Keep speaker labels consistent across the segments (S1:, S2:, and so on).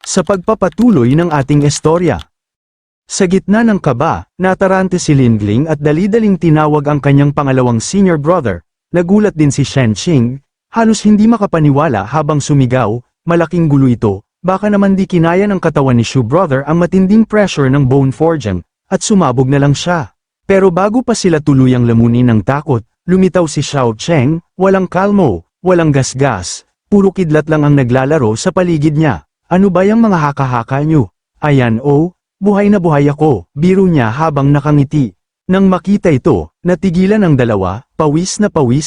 S1: sa pagpapatuloy ng ating istorya. Sa gitna ng kaba, natarante si Lingling at dali-daling tinawag ang kanyang pangalawang senior brother. Nagulat din si Shen Qing, halos hindi makapaniwala habang sumigaw, malaking gulo ito, baka naman di kinaya ng katawan ni Shu brother ang matinding pressure ng bone forging, at sumabog na lang siya. Pero bago pa sila tuluyang lamunin ng takot, lumitaw si Xiao Cheng, walang kalmo, walang gasgas, puro kidlat lang ang naglalaro sa paligid niya. Ano ba yung mga haka-haka nyo? Ayan oh. Buhay na buhay ako, biro niya habang nakangiti. Nang makita ito, natigilan ang dalawa, pawis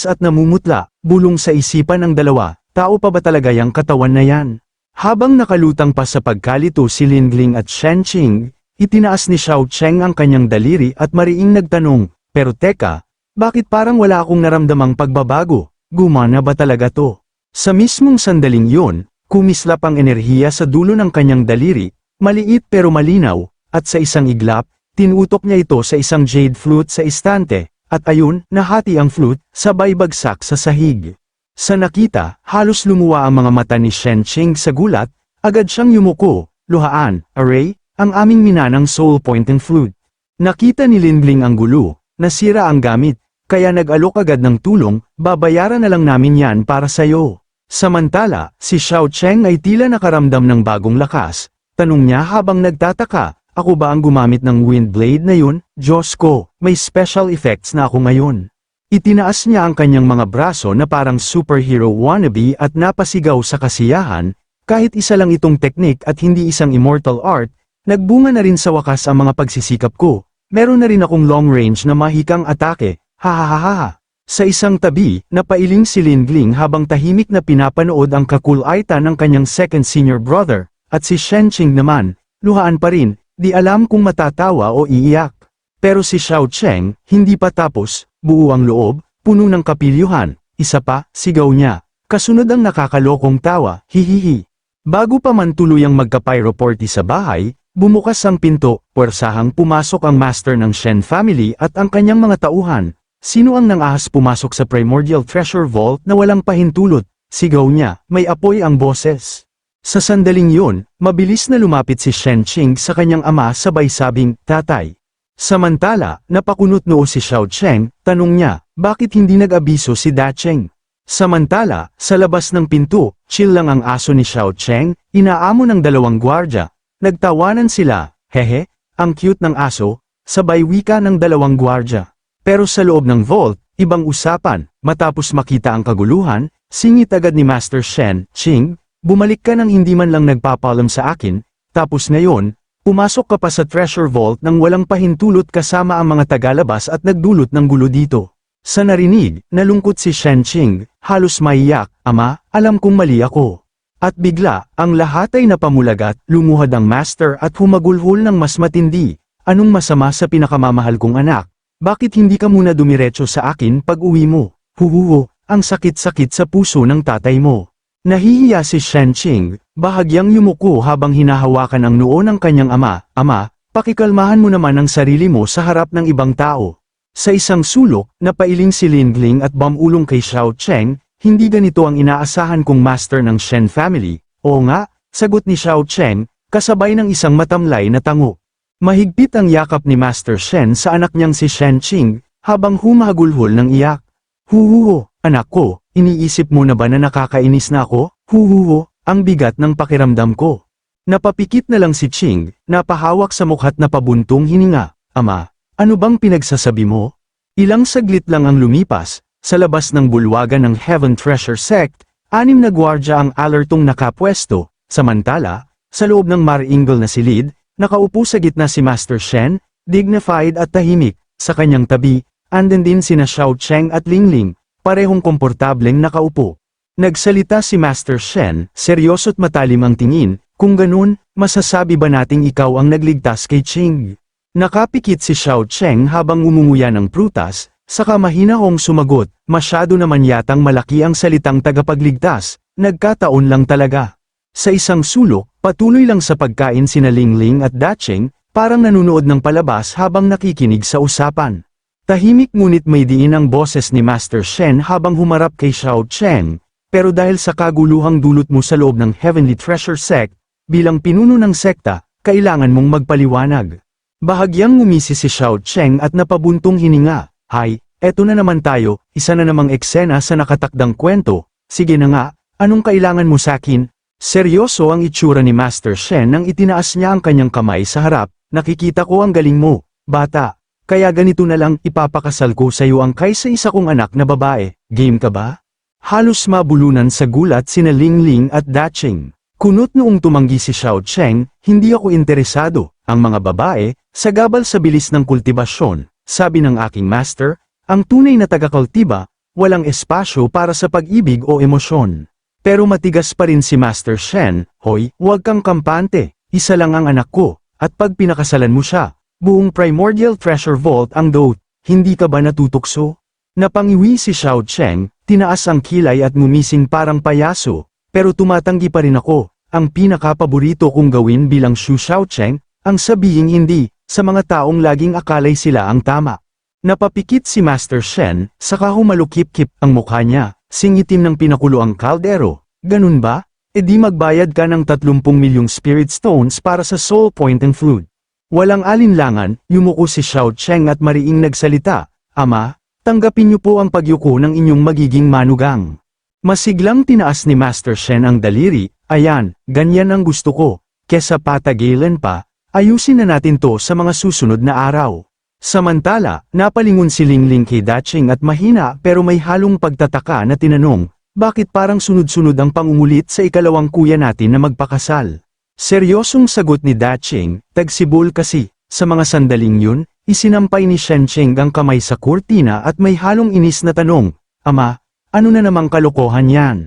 S1: at namumutla, bulong sa isipan ng dalawa, tao pa ba talaga yung katawan na yan? Habang nakalutang pa sa pagkalito si Lingling at Shen Qing, itinaas ni Xiao Cheng ang kanyang daliri at mariing nagtanong, pero teka, bakit parang wala akong naramdamang pagbabago? Gumana ba talaga to? Sa mismong sandaling yun, kumislap ang enerhiya sa dulo ng kanyang daliri, maliit pero malinaw, at sa isang iglap, tinutok niya ito sa isang jade flute sa istante, at ayun, nahati ang flute, sabay bagsak sa sahig. Sa nakita, halos lumuwa ang mga mata ni Shen Qing sa gulat, agad siyang yumuko, luhaan, aray, ang aming minanang soul pointing flute. Nakita ni Lingling ang gulo, nasira ang gamit, kaya nag-alok agad ng tulong, babayaran na lang namin yan para sayo. Samantala, si Xiao Cheng ay tila nakaramdam ng bagong lakas. Tanong niya habang nagtataka, ako ba ang gumamit ng wind blade na yun? Diyos ko, may special effects na ako ngayon. Itinaas niya ang kanyang mga braso na parang superhero wannabe at napasigaw sa kasiyahan, kahit isa lang itong teknik at hindi isang immortal art, nagbunga na rin sa wakas ang mga pagsisikap ko. Meron na rin akong long range na mahikang atake, hahaha. Sa isang tabi, napailing si Lingling habang tahimik na pinapanood ang kakulaita ng kanyang second senior brother. At si Shen Qing naman, luhaan pa rin, di alam kung matatawa o iiyak. Pero si Xiao Cheng, hindi pa tapos, buo ang loob, puno ng kapilyuhan, isa pa, sigaw niya. Kasunod ang nakakalokong tawa, hihihi. Bago pa man tuluyang magka-pyroporty sa bahay, bumukas ang pinto, puwersahang pumasok ang master ng Shen family at ang kanyang mga tauhan. Sino ang nangahas pumasok sa primordial treasure vault na walang pahintulot? Sigaw niya, may apoy ang boses. Sa sandaling yun, mabilis na lumapit si Shen Qing sa kanyang ama sabay sabing, tatay. Samantala, napakunot noo si Xiao Cheng, tanong niya, bakit hindi nag-abiso si Da Cheng? Samantala, sa labas ng pinto, chill lang ang aso ni Xiao Cheng, inaamo ng dalawang gwardya. Nagtawanan sila, hehe, ang cute ng aso, sabay wika ng dalawang gwardya. Pero sa loob ng vault, ibang usapan, matapos makita ang kaguluhan, singit agad ni Master Shen Qing, bumalik ka nang hindi man lang nagpapalam sa akin, tapos ngayon, pumasok ka pa sa treasure vault nang walang pahintulot kasama ang mga tagalabas at nagdulot ng gulo dito. Sa narinig, nalungkot si Shen Qing, halos maiyak, ama, alam kong mali ako. At bigla, ang lahat ay napamulagat, lumuhad ang master at humagulhol ng mas matindi. Anong masama sa pinakamamahal kong anak? Bakit hindi ka muna dumiretso sa akin pag uwi mo? Huhuho, ang sakit-sakit sa puso ng tatay mo. Nahihiya si Shen Qing, bahagyang yumuko habang hinahawakan ang noo ng kanyang ama, ama, pakikalmahan mo naman ang sarili mo sa harap ng ibang tao. Sa isang sulok, napailing si Lingling at bamulong kay Xiao Cheng, hindi ganito ang inaasahan kong master ng Shen family. Oo nga, sagot ni Xiao Cheng, kasabay ng isang matamlay na tango. Mahigpit ang yakap ni Master Shen sa anak niyang si Shen Qing, habang humahagulhol ng iyak. Huhuho, anak ko, iniisip mo na ba na nakakainis na ako? Huhuho, ang bigat ng pakiramdam ko. Napapikit na lang si Qing, napahawak sa mukha't napabuntong hininga. Ama, ano bang pinagsasabi mo? Ilang saglit lang ang lumipas, sa labas ng bulwagan ng Heaven Treasure Sect, 6 na gwardya ang alertong nakapwesto, samantala, sa loob ng maringal na silid, nakaupo sa gitna si Master Shen, dignified at tahimik, sa kanyang tabi, andun din sina Xiao Cheng at Lingling, parehong komportableng nakaupo. Nagsalita si Master Shen, seryoso't matalim ang tingin, kung ganun, masasabi ba nating ikaw ang nagligtas kay Qing? Nakapikit si Xiao Cheng habang umunguya ng prutas, saka mahinahong sumagot, masyado naman yatang malaki ang salitang tagapagligtas, nagkataon lang talaga. Sa isang sulok, patuloy lang sa pagkain sina Lingling at Da Cheng, parang nanunood ng palabas habang nakikinig sa usapan. Tahimik ngunit may diin ang boses ni Master Shen habang humarap kay Xiao Cheng, pero dahil sa kaguluhang dulot mo sa loob ng Heavenly Treasure Sect, bilang pinuno ng sekta, kailangan mong magpaliwanag. Bahagyang ngumisi si Xiao Cheng at napabuntong hininga. Hay, eto na naman tayo, isa na namang eksena sa nakatakdang kwento. Sige na nga, anong kailangan mo sakin? Seryoso ang itsura ni Master Shen nang itinaas niya ang kanyang kamay sa harap. Nakikita ko ang galing mo, bata. Kaya ganito na lang, ipapakasal ko sa iyo ang kaysa isa kong anak na babae. Game ka ba? Halos mabulunan sa gulat sina Lingling at Daching. Kunot noong tumanggi si Xiao Cheng, hindi ako interesado. Ang mga babae, sagabal sa bilis ng kultibasyon, sabi ng aking master, ang tunay na taga-kultiba, walang espasyo para sa pag-ibig o emosyon. Pero matigas pa rin si Master Shen, hoy, huwag kang kampante, isa lang ang anak ko, at pag pinakasalan mo siya, buong Primordial Treasure Vault ang dote, hindi ka ba natutukso? Napangiwi si Xiao Cheng, tinaas ang kilay at ngumising parang payaso, pero tumatanggi pa rin ako, ang pinakapaborito kong gawin bilang Xu Xiaocheng, ang sabihing hindi, sa mga taong laging akalay sila ang tama. Napapikit si Master Shen, saka humalukip-kip ang mukha niya, singitim ng pinakulo ang kaldero, ganun ba? E di magbayad ka ng 30 milyong Spirit Stones para sa Soul Point and Fruit. Walang alinlangan, yumuko si Xiao Cheng at mariing nagsalita, Ama, tanggapin niyo po ang pagyuko ng inyong magiging manugang. Masiglang tinaas ni Master Shen ang daliri, ayan, ganyan ang gusto ko, kesa patagilan pa, ayusin na natin to sa mga susunod na araw. Samantala, napalingon si Lingling kay Daching at mahina pero may halong pagtataka na tinanong, bakit parang sunod-sunod ang pangungulit sa ikalawang kuya natin na magpakasal? Seryosong sagot ni Daching, tagsibol kasi, sa mga sandaling yun, isinampay ni Shencheng ang kamay sa kurtina at may halong inis na tanong, Ama, ano na namang kalokohan yan?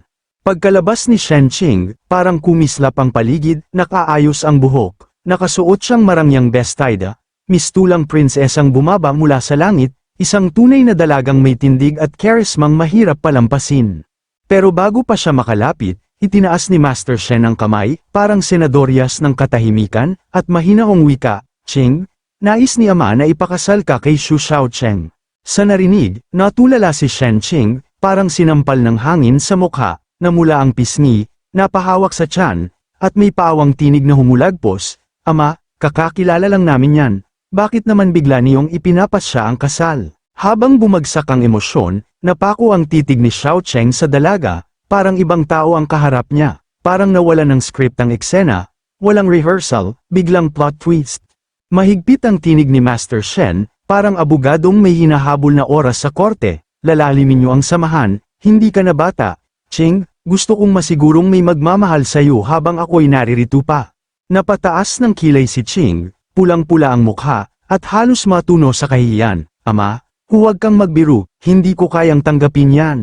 S1: Pagkalabas ni Shencheng, parang kumislap ang paligid, nakaayos ang buhok, nakasuot siyang marangyang bestida, mistulang prinsesang bumaba mula sa langit, isang tunay na dalagang may tindig at karismang mahirap palampasin. Pero bago pa siya makalapit, itinaas ni Master Shen ang kamay, parang senadoryas ng katahimikan, at mahinahong wika, Ching, nais ni Ama na ipakasal ka kay Xu Xiaocheng. Sa narinig, natulala si Shencheng, parang sinampal ng hangin sa mukha, namula ang pisngi, napahawak sa tiyan, at may paawang tinig na humulagpos, Ama, kakakilala lang namin yan, bakit naman bigla niyong ipinapasya ang kasal? Habang bumagsak ang emosyon, napako ang titig ni Xiaocheng sa dalaga, parang ibang tao ang kaharap niya, parang nawala ng script ang eksena, walang rehearsal, biglang plot twist. Mahigpit ang tinig ni Master Shen, parang abogadong may hinahabol na oras sa korte, lalalimin niyo ang samahan, hindi ka na bata, Ching, gusto kong masigurong may magmamahal sa iyo habang ako'y naririto pa. Napataas ng kilay si Ching, pulang-pula ang mukha, at halos matuno sa kahihiyan, Ama, huwag kang magbiro, hindi ko kayang tanggapin yan.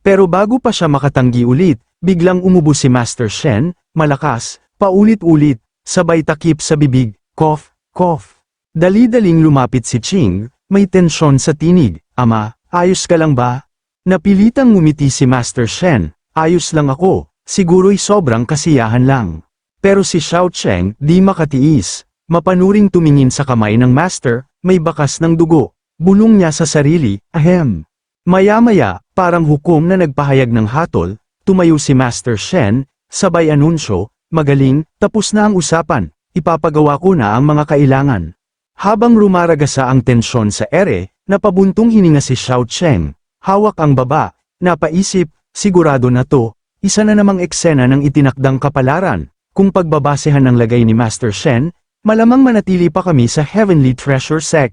S1: Pero bago pa siya makatanggi ulit, biglang umubo si Master Shen, malakas, paulit-ulit, sabay takip sa bibig, cough, cough. Dali-daling lumapit si Ching, may tensyon sa tinig, Ama, ayos ka lang ba? Napilitang ngumiti si Master Shen, ayos lang ako, siguro'y sobrang kasiyahan lang. Pero si Xiaocheng, di makatiis, mapanuring tumingin sa kamay ng Master, may bakas ng dugo, bulong niya sa sarili, ahem. Maya-maya, parang hukom na nagpahayag ng hatol, tumayo si Master Shen, sabay anunsyo, magaling, tapos na ang usapan, ipapagawa ko na ang mga kailangan. Habang rumaragasa ang tensyon sa ere, napabuntong hininga si Xiaocheng, hawak ang baba, napaisip, sigurado na to, isa na namang eksena ng itinakdang kapalaran, kung pagbabasehan ng lagay ni Master Shen, malamang manatili pa kami sa Heavenly Treasure Sect.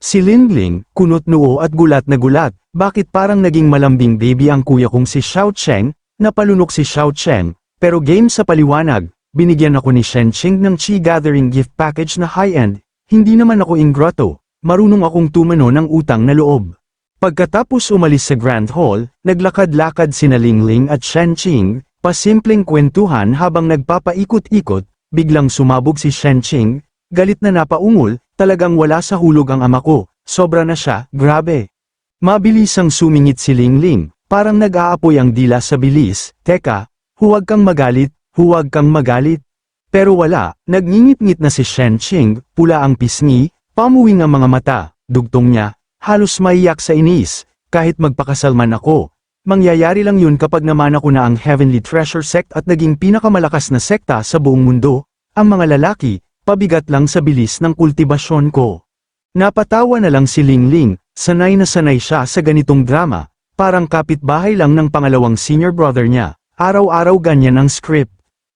S1: Si Lingling, kunot noo at gulat na gulat, bakit parang naging malambing baby ang kuya kong si Xiaocheng, napalunok si Xiaocheng, pero game sa paliwanag, binigyan ako ni Shencheng ng Chi Gathering gift package na high-end, hindi naman ako ingrato, marunong akong tumano ng utang na loob. Pagkatapos umalis sa Grand Hall, naglakad-lakad sina Lingling at Shencheng, pasimpleng kwentuhan habang nagpapaikot-ikot, biglang sumabog si Shencheng, galit na napaungol, talagang wala sa hulog ang ama ko, sobra na siya, grabe. Mabilisang sumingit si Lingling, parang nag-aapoy ang dila sa bilis, teka, huwag kang magalit, huwag kang magalit. Pero wala, nagngingit-ngit na si Shencheng, pula ang pisngi, pamuwing ang mga mata, dugtong niya, halos maiyak sa inis, kahit magpakasalman ako. mangyayari lang yun kapag namana ko na ang Heavenly Treasure Sect at naging pinakamalakas na sekta sa buong mundo. Ang mga lalaki, pabigat lang sa bilis ng kultibasyon ko. Napatawa na lang si Lingling, sanay na sanay siya sa ganitong drama, parang kapitbahay lang ng pangalawang senior brother niya, araw-araw ganyan ang script.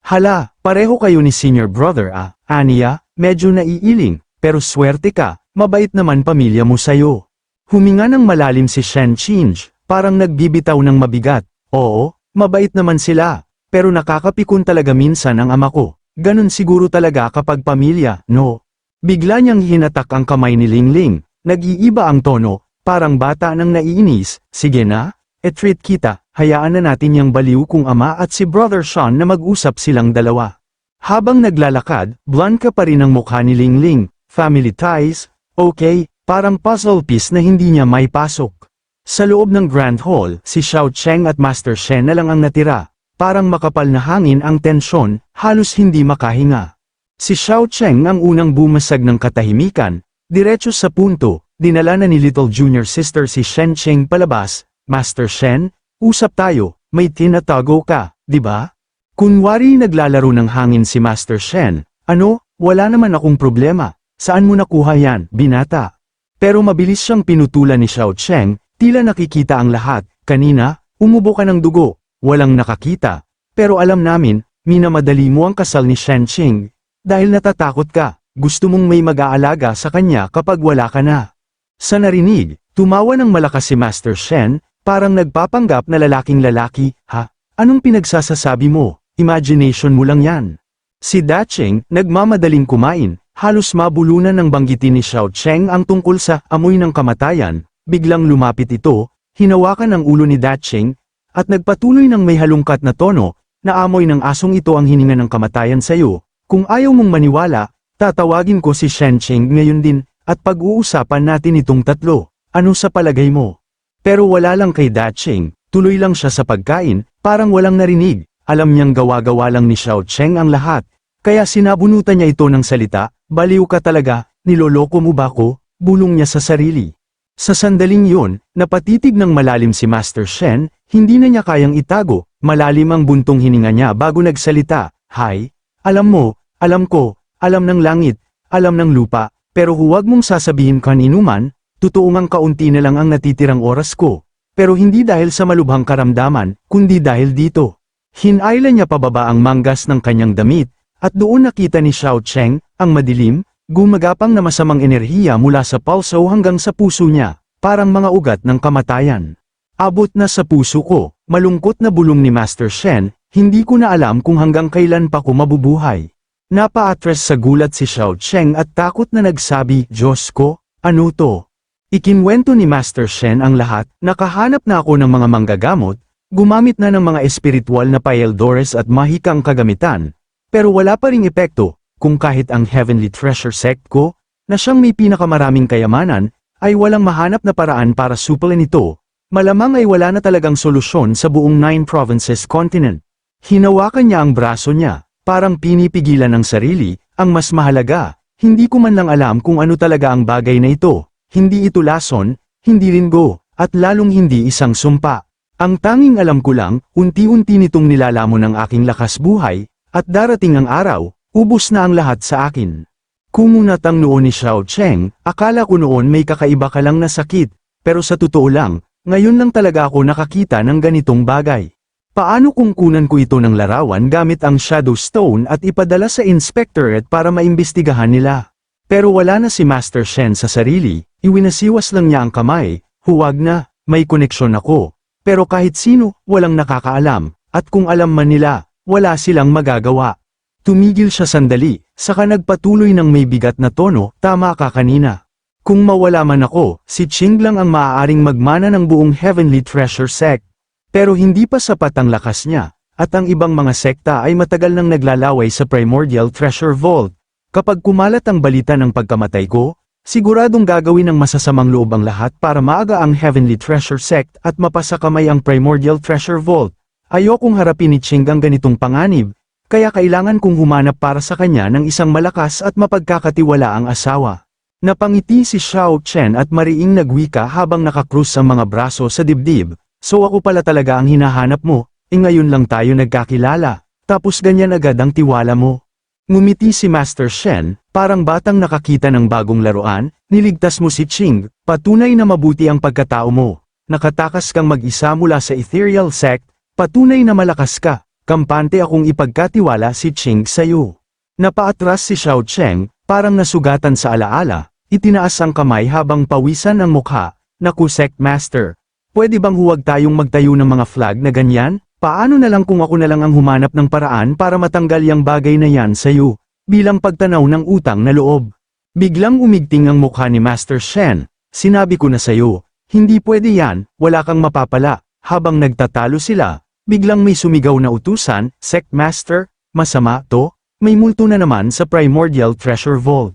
S1: Hala, pareho kayo ni senior brother Aniya, medyo naiiling, pero swerte ka, mabait naman pamilya mo sayo. Huminga ng malalim si Shen Qinj, parang nagbibitaw ng mabigat. Oo, mabait naman sila, pero nakakapikon talaga minsan ang ama ko. Ganun siguro talaga kapag pamilya, no? Bigla niyang hinatak ang kamay ni Lingling, nag-iiba ang tono, parang bata nang naiinis. Sige na, treat kita, hayaan na natin yang baliw kung ama at si Brother Sean na mag-usap silang dalawa. Habang naglalakad, blanca pa rin ang mukha ni Lingling, family ties, okay, parang puzzle piece na hindi niya may pasok. Sa loob ng Grand Hall, si Xiao Cheng at Master Shen na lang ang natira, parang makapal na hangin ang tensyon, halos hindi makahinga. Si Xiao Cheng ang unang bumasag ng katahimikan, diretso sa punto, dinala na ni Little Junior Sister si Shen Cheng palabas. Master Shen, usap tayo, may tinatago ka, di ba? Kunwari naglalaro ng hangin si Master Shen, ano, wala naman akong problema, saan mo nakuha yan, binata? Pero mabilis siyang pinutulan ni Xiao Cheng, tila nakikita ang lahat, kanina, umubo ka ng dugo, walang nakakita, pero alam namin, minamadali mo ang kasal ni Shen Qing, dahil natatakot ka, gusto mong may mag-aalaga sa kanya kapag wala ka na. Sa narinig, tumawa ng malakas si Master Shen, parang nagpapanggap na lalaking lalaki, ha? Anong pinagsasasabi mo? Imagination mo lang yan. Si Dacheng, nagmamadaling kumain, halos mabulunan ng banggitin ni Xiao Cheng ang tungkol sa amoy ng kamatayan, biglang lumapit ito, hinawakan ang ulo ni Dacheng, at nagpatuloy ng may halungkat na tono, na amoy ng asong ito ang hininga ng kamatayan sayo. Kung ayaw mong maniwala, tatawagin ko si Shen Cheng ngayon din, at pag-uusapan natin itong tatlo. Ano sa palagay mo? Pero wala lang kay Dacheng, tuloy lang siya sa pagkain, parang walang narinig, alam niyang gawa-gawa lang ni Xiao Cheng ang lahat, kaya sinabunutan niya ito ng salita, baliw ka talaga, niloloko mo ba ko, bulong niya sa sarili. Sa sandaling yun, napatitig ng malalim si Master Shen, hindi na niya kayang itago, malalim ang buntong hininga niya bago nagsalita, Hay, alam mo, alam ko, alam ng langit, alam ng lupa, pero huwag mong sasabihin kaninuman, totoo ngang kaunti na lang ang natitirang oras ko, pero hindi dahil sa malubhang karamdaman, kundi dahil dito. Hinayla niya pababa ang manggas ng kanyang damit, at doon nakita ni Xiao Cheng, ang madilim, gumagapang na masamang enerhiya mula sa palso hanggang sa puso niya, parang mga ugat ng kamatayan. Abot na sa puso ko, malungkot na bulong ni Master Shen, hindi ko na alam kung hanggang kailan pa ko mabubuhay. Napa-atres sa gulat si Xiao Cheng at takot na nagsabi, Diyos ko, ano to? Ikinwento ni Master Shen ang lahat, nakahanap na ako ng mga manggagamot, gumamit na ng mga espiritual na paeldores at mahikang kagamitan, pero wala pa ring epekto, kung kahit ang Heavenly Treasure Sect ko, na siyang may pinakamaraming kayamanan, ay walang mahanap na paraan para supalin ito, malamang ay wala na talagang solusyon sa buong 9 provinces continent. Hinawakan niya ang braso niya, parang pinipigilan ng sarili, ang mas mahalaga, hindi ko man lang alam kung ano talaga ang bagay na ito, hindi ito lason, hindi linggo, at lalong hindi isang sumpa. Ang tanging alam ko lang, unti-unti nitong nilalamon ang aking lakas buhay, at darating ang araw, ubos na ang lahat sa akin. Kumunat ang noon ni Xiao Cheng, akala ko noon may kakaiba ka lang na sakit, pero sa totoo lang, ngayon lang talaga ako nakakita ng ganitong bagay. Paano kung kunan ko ito ng larawan gamit ang Shadow Stone at ipadala sa Inspectorate para maimbestigahan nila? Pero wala na si Master Shen sa sarili, iwinasiwas lang niya ang kamay, huwag na, may koneksyon ako. Pero kahit sino, walang nakakaalam, at kung alam man nila, wala silang magagawa. Tumigil siya sandali, saka nagpatuloy ng may bigat na tono, tama ka kanina. Kung mawala man ako, si Qing lang ang maaaring magmana ng buong Heavenly Treasure Sect. Pero hindi pa sapat ang lakas niya, at ang ibang mga sekta ay matagal nang naglalaway sa Primordial Treasure Vault. Kapag kumalat ang balita ng pagkamatay ko, siguradong gagawin ng masasamang loob ang lahat para maaga ang Heavenly Treasure Sect at mapasakamay ang Primordial Treasure Vault. Ayokong harapin ni Qing ang ganitong panganib, kaya kailangan kong humanap para sa kanya ng isang malakas at mapagkakatiwalaang asawa. Napangiti si Xiao Chen at mariing nagwika habang nakakrus ang mga braso sa dibdib. So ako pala talaga ang hinahanap mo, ngayon lang tayo nagkakilala, tapos ganyan agad ang tiwala mo. Ngumiti si Master Shen, parang batang nakakita ng bagong laruan, niligtas mo si Ching, patunay na mabuti ang pagkatao mo. Nakatakas kang mag-isa mula sa ethereal sect, patunay na malakas ka, kampante akong ipagkatiwala si Ching sa'yo. Napaatras si Xiao Cheng, parang nasugatan sa alaala, itinaas ang kamay habang pawisan ang mukha. Naku Sect Master, pwede bang huwag tayong magtayo ng mga flag na ganyan? Paano na lang kung ako na lang ang humanap ng paraan para matanggal yang bagay na yan sa'yo, bilang pagtanaw ng utang na loob? Biglang umigting ang mukha ni Master Shen, sinabi ko na sa'yo, hindi pwede yan, wala kang mapapala. Habang nagtatalo sila, biglang may sumigaw na utusan, Sect Master, masama to, may multo na naman sa Primordial Treasure Vault.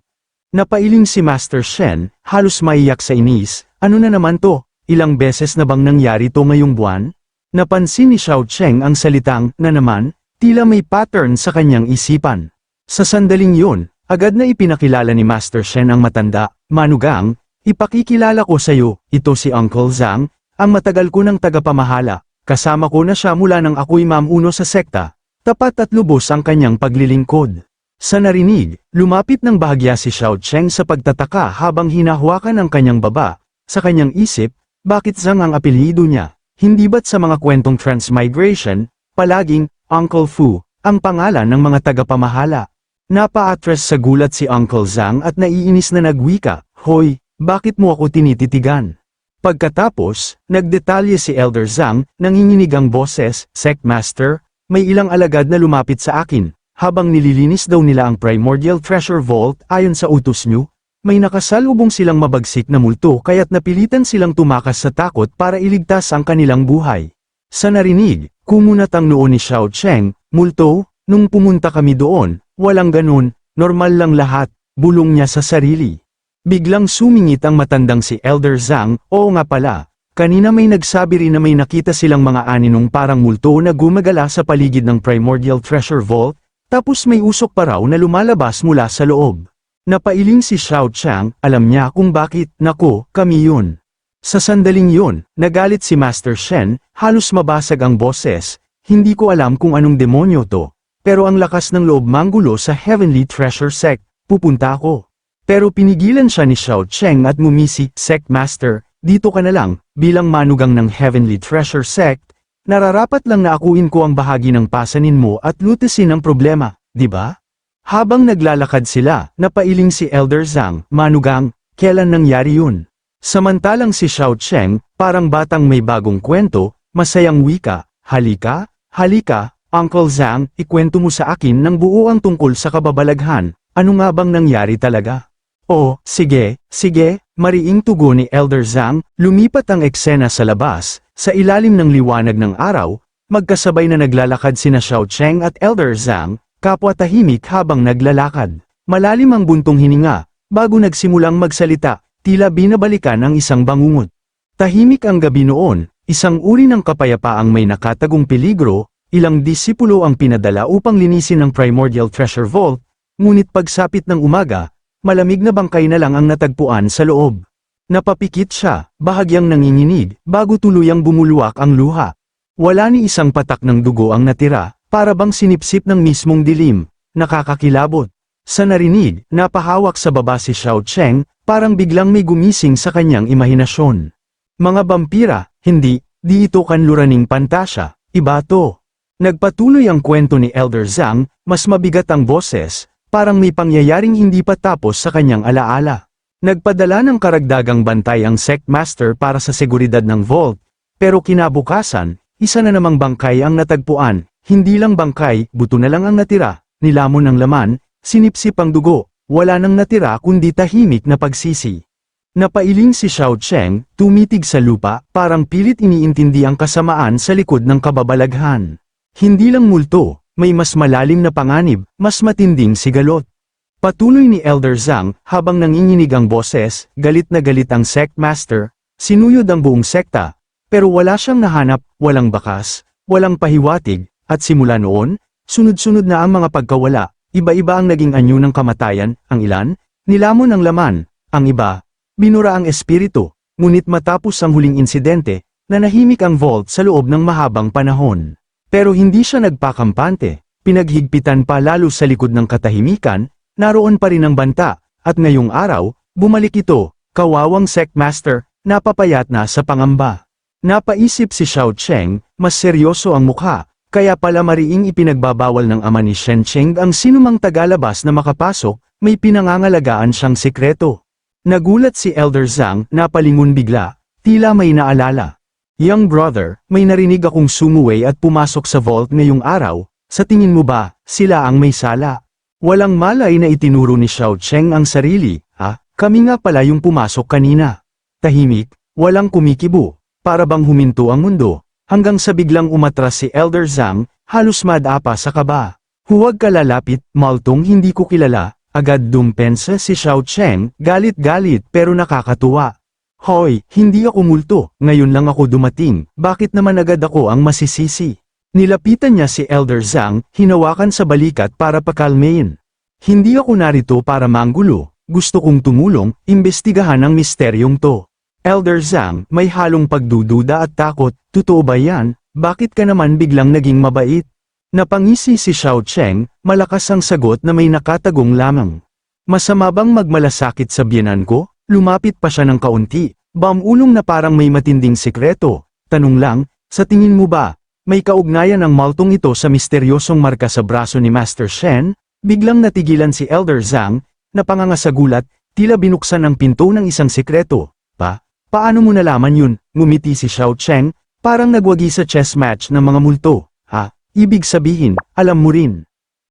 S1: Napailing si Master Shen, halos maiyak sa inis, ano na naman to, ilang beses na bang nangyari to ngayong buwan? Napansin ni Xiao Cheng ang salitang, na naman, tila may pattern sa kanyang isipan. Sa sandaling yun, agad na ipinakilala ni Master Shen ang matanda, Manugang, ipakikilala ko sa iyo, ito si Uncle Zhang, ang matagal ko ng tagapamahala, kasama ko na siya mula nang ako'y mamuno sa sekta, tapat at lubos ang kanyang paglilingkod. Sa narinig, lumapit ng bahagya si Xiao Cheng sa pagtataka habang hinahawakan ang kanyang baba, sa kanyang isip, bakit Zhang ang apelyido niya? Hindi ba't sa mga kwentong transmigration, palaging, Uncle Fu, ang pangalan ng mga tagapamahala? Napaatres sa gulat si Uncle Zhang at naiinis na nagwika, Hoy, bakit mo ako tinititigan? Pagkatapos, nagdetalye si Elder Zhang, nanginginig ang boses, Sect Master, may ilang alagad na lumapit sa akin, habang nililinis daw nila ang Primordial Treasure Vault ayon sa utos nyo. May nakasalubong silang mabagsik na multo kaya't napilitan silang tumakas sa takot para iligtas ang kanilang buhay. Sa narinig, kumunat ang noo ni Xiao Cheng, multo, nung pumunta kami doon, walang ganun, normal lang lahat, bulong niya sa sarili. Biglang sumingit ang matandang si Elder Zhang, oo nga pala, kanina may nagsabi rin na may nakita silang mga aninong parang multo na gumagala sa paligid ng Primordial Treasure Vault, tapos may usok pa raw na lumalabas mula sa loob. Napailing si Xiao Chang, alam niya kung bakit, nako, kami yun. Sa sandaling yun, nagalit si Master Shen, halos mabasag ang boses, hindi ko alam kung anong demonyo to, pero ang lakas ng loob manggulo sa Heavenly Treasure Sect, pupunta ako. Pero pinigilan siya ni Xiao Cheng at ngumisi, Sect Master, dito ka na lang, bilang manugang ng Heavenly Treasure Sect, nararapat lang na akuin ko ang bahagi ng pasanin mo at lutisin ang problema, di ba? Habang naglalakad sila, napailing si Elder Zhang, Manugang, kailan nangyari yun? Samantalang si Xiao Cheng, parang batang may bagong kwento, masayang wika, halika, Uncle Zhang, ikwento mo sa akin ng buo ang tungkol sa kababalaghan, ano nga bang nangyari talaga? Oh, sige, mariing tugon ni Elder Zhang, lumipat ang eksena sa labas, sa ilalim ng liwanag ng araw, magkasabay na naglalakad sina Xiao Cheng at Elder Zhang, kapwa tahimik habang naglalakad. Malalim ang buntong hininga, bago nagsimulang magsalita, tila binabalikan ang isang bangungot. Tahimik ang gabi noon, isang uri ng kapayapaang may nakatagong peligro, ilang disipulo ang pinadala upang linisin ang Primordial Treasure Vault, ngunit pagsapit ng umaga, malamig na bangkay na lang ang natagpuan sa loob. Napapikit siya, bahagyang nanginginig, bago tuluyang bumulwak ang luha. Wala ni isang patak ng dugo ang natira, para bang sinipsip ng mismong dilim, nakakakilabot. Sa narinig, napahawak sa baba si Xiao Cheng, parang biglang may gumising sa kanyang imahinasyon. Mga vampira, di ito kanluraning pantasya, iba to. Nagpatuloy ang kwento ni Elder Zhang, mas mabigat ang boses, parang may pangyayaring hindi pa tapos sa kanyang alaala. Nagpadala ng karagdagang bantay ang Sect Master para sa seguridad ng Vault, pero kinabukasan, isa na namang bangkay ang natagpuan. Hindi lang bangkay, buto na lang ang natira, nilamon ang laman, sinipsip ang dugo, wala nang natira kundi tahimik na pagsisi. Napailing si Xiao Cheng, tumitig sa lupa, parang pilit iniintindi ang kasamaan sa likod ng kababalaghan. Hindi lang multo, may mas malalim na panganib, mas matinding sigalot. Patuloy ni Elder Zhang, habang nanginginig ang boses, galit na galit ang Sect Master, sinuyod ang buong sekta, pero wala siyang nahanap, walang bakas, walang pahiwatig. At simula noon, sunod-sunod na ang mga pagkawala, iba-iba ang naging anyo ng kamatayan, ang ilan, nilamon ang laman, ang iba, binura ang espiritu, ngunit matapos ang huling insidente, Nanahimik ang vault sa loob ng mahabang panahon. Pero hindi siya nagpakampante, pinaghigpitan pa lalo sa likod ng katahimikan, naroon pa rin ang banta, at ngayong araw, bumalik ito, kawawang sectmaster, napapayat na sa pangamba. Napaisip si Xiao Cheng, mas seryoso ang mukha, kaya pala mariing ipinagbabawal ng ama ni Shen Cheng ang sinumang tagalabas na makapasok, may pinangangalagaan siyang sekreto. Nagulat si Elder Zhang, napalingon bigla, tila may naalala. Young brother, may narinig akong sumuway at pumasok sa vault ngayong araw, sa tingin mo ba, sila ang may sala? Walang malay na itinuro ni Xiao Cheng ang sarili, kami nga pala yung pumasok kanina. Tahimik, walang kumikibo, para bang huminto ang mundo, hanggang sa biglang umatras si Elder Zhang, halos madapa sa kaba. Huwag ka lalapit, maltong hindi ko kilala, agad dumpensa si Xiao Cheng, galit-galit pero nakakatuwa. Hoy, hindi ako multo, ngayon lang ako dumating, bakit naman agad ako ang masisisi? Nilapitan niya si Elder Zhang, hinawakan sa balikat para pakalmayin. Hindi ako narito para manggulo, gusto kong tumulong, imbestigahan ang misteryong to. Elder Zhang, may halong pagdududa at takot, totoo ba yan? Bakit ka naman biglang naging mabait? Napangisi si Xiao Cheng, malakas ang sagot na may nakatagong lamang. Masama bang magmalasakit sa biyenan ko? Lumapit pa siya ng kaunti, bamulong na parang may matinding sekreto. Tanong lang, sa tingin mo ba, may kaugnayan ang maltong ito sa misteryosong marka sa braso ni Master Shen? Biglang natigilan si Elder Zhang, napanganga sa gulat, tila binuksan ang pinto ng isang sekreto. Paano mo nalaman yun? Ngumiti si Xiao Cheng, parang nagwagi sa chess match ng mga multo. Ibig sabihin, alam mo rin.